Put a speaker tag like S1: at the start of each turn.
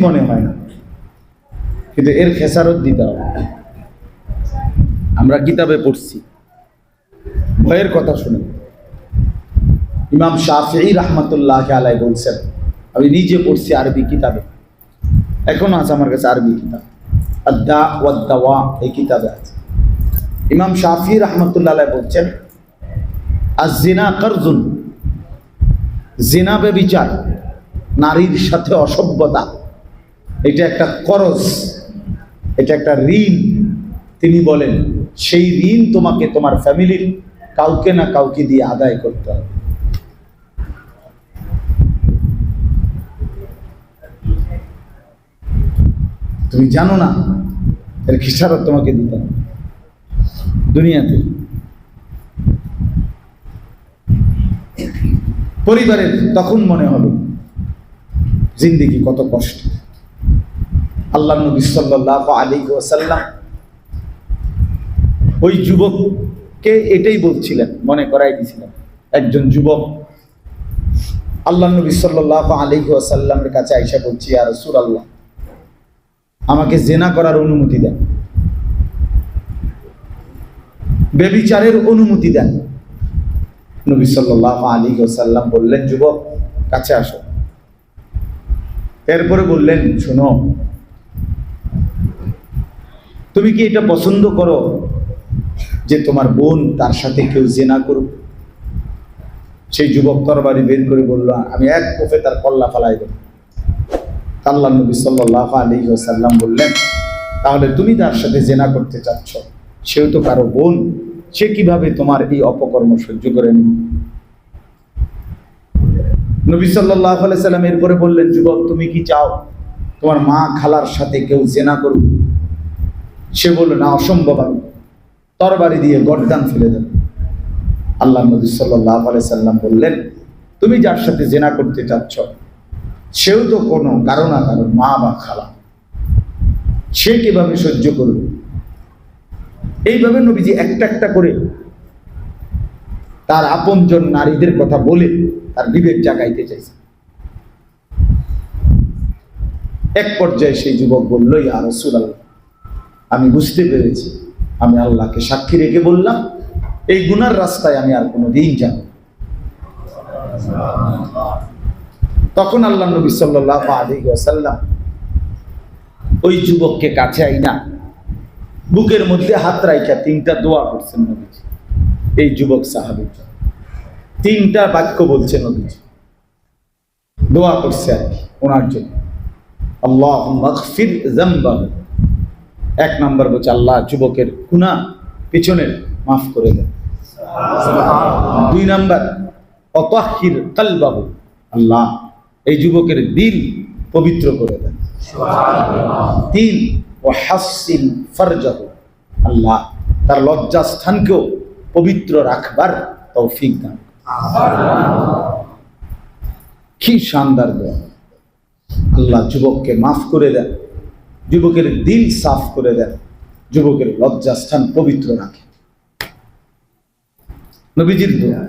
S1: মনে হয় না, কিন্তু এর খেসারত দিতে হবে। আমরা কিতাবে পড়ছি, ভয়ের কথা শুনে ইমাম শাফিঈ রাহমাতুল্লাহ আলাইহি বলছেন, আমি নিজে পড়ছি আরবি কিতাবে, এখনো আছে আমার কাছে আরবি কিতাব, আদ-দা ওয়াদ দাওয়া, এই কিতাবে আছে। ইমাম শাফিঈ রাহমাতুল্লাহ আলাইহি বলছেন, আয-জিনা কারজুন, জিনা ব্যভিচার, নারীর সাথে অসভ্যতা, এটা একটা করজ, এটা একটা ঋণ। তিনি বলেন সেই ঋণ তোমাকে তোমার ফ্যামিলির কাউকে না কাউকে দিয়ে আদায় করতে হবে। তুমি জানো না, এর খিসারত তোমাকে দিতে হবে দুনিয়াতে। পরিবারের তখন মনে হবে জিন্দেগি কত কষ্ট। আল্লাহ নবী সাল্লাল্লাহু আলাইহি ওয়াসাল্লাম ওই যুবককে এটাই বলছিলেন, মনে করাই দিয়েছিলেন। একজন যুবক আল্লাহ নবী সাল্লাল্লাহু আলাইহি ওয়াসাল্লামের কাছে আইসা বলছি, ইয়া রাসূলুল্লাহ, আমাকে জিনা করার অনুমতি দেন, ব্যভিচারের অনুমতি দেন। নবী সাল্লাল্লাহু আলাইহি ওয়াসাল্লাম বললেন, যুবক কাছে আসো। এরপরে বললেন, শোনো, তুমি কি এটা পছন্দ করো যে তোমার বোন তার সাথে কেউ জিনা করুক? সেই যুবক তরবারি বের করে বলল, আমি এক কোফে তার কল্লা ফালাই দেব। আল্লাহ নবী সাল্লাল্লাহু আলাইহি ওয়াসাল্লাম বললেন, তাহলে তুমি তার সাথে জিনা করতে চাচ্ছ, সেও তো কারো বোন, সে কিভাবে তোমার এই অপকর্ম সহ্য করে নেবে? নবী সাল্লাল্লাহু আলাইহি সাল্লাম এরপরে বললেন, যুবক তুমি কি চাও তোমার মা খালার সাথে কেউ জিনা করুক? সে বলল, না, অসম্ভব, আমি তরবারি দিয়ে গর্দান ফেলে দেব। আল্লাহ নবী সাল্লাল্লাহু আলাইহি সাল্লাম বললেন, তুমি যার সাথে জিনা করতে চাচ্ছ সেও তো কোনো কারো না কারো মা বা খালা, সে কিভাবে সহ্য করবে? এইভাবে নবীজি একটা একটা করে তার আপনজন নারীদের কথা বলে তার বিবেক জাগাইতে চাইছে। এক পর্যায়ে সেই যুবক বলল, ইয়া রাসূলুল্লাহ, আমি বুঝতে পেরেছি, আমি আল্লাহকে সাক্ষী রেখে বললাম, এই গুনার রাস্তায় আমি আর কোনোদিন যাব। তখন আল্লাহ নবী সাল্লাল্লাহু আলাইহি ওয়াসাল্লাম ওই যুবককে কাছে আইনা বুকের মধ্যে হাত রাইখা তিনটা দোয়া করছেন নবীজি। এই যুবক সাহাবী তিনটা বাক্য বলছেন নবীজি, দোয়া করছে আর কি ওনার জন্য। আল্লাহুম্মা গফির যামবাহু, এক নাম্বার বলছে, আল্লাহ যুবকের গুনাহ পিছনের মাফ করে দেন। দুই নাম্বার, অতাহহির কলবাহু, আল্লাহ এই যুবকের দিল পবিত্র করে দেন। তিন, ওয়াহাসসিন ফারজাহু, আল্লাহ তার লজ্জাস্থানকেও পবিত্র রাখবার তৌফিক দান। কি শানদার দোয়া! আল্লাহ যুবককে মাফ করে দেন, যুবকের দিল সাফ করে দেন, যুবকের লজ্জাস্থান পবিত্র রাখে। নবীজির দোয়া।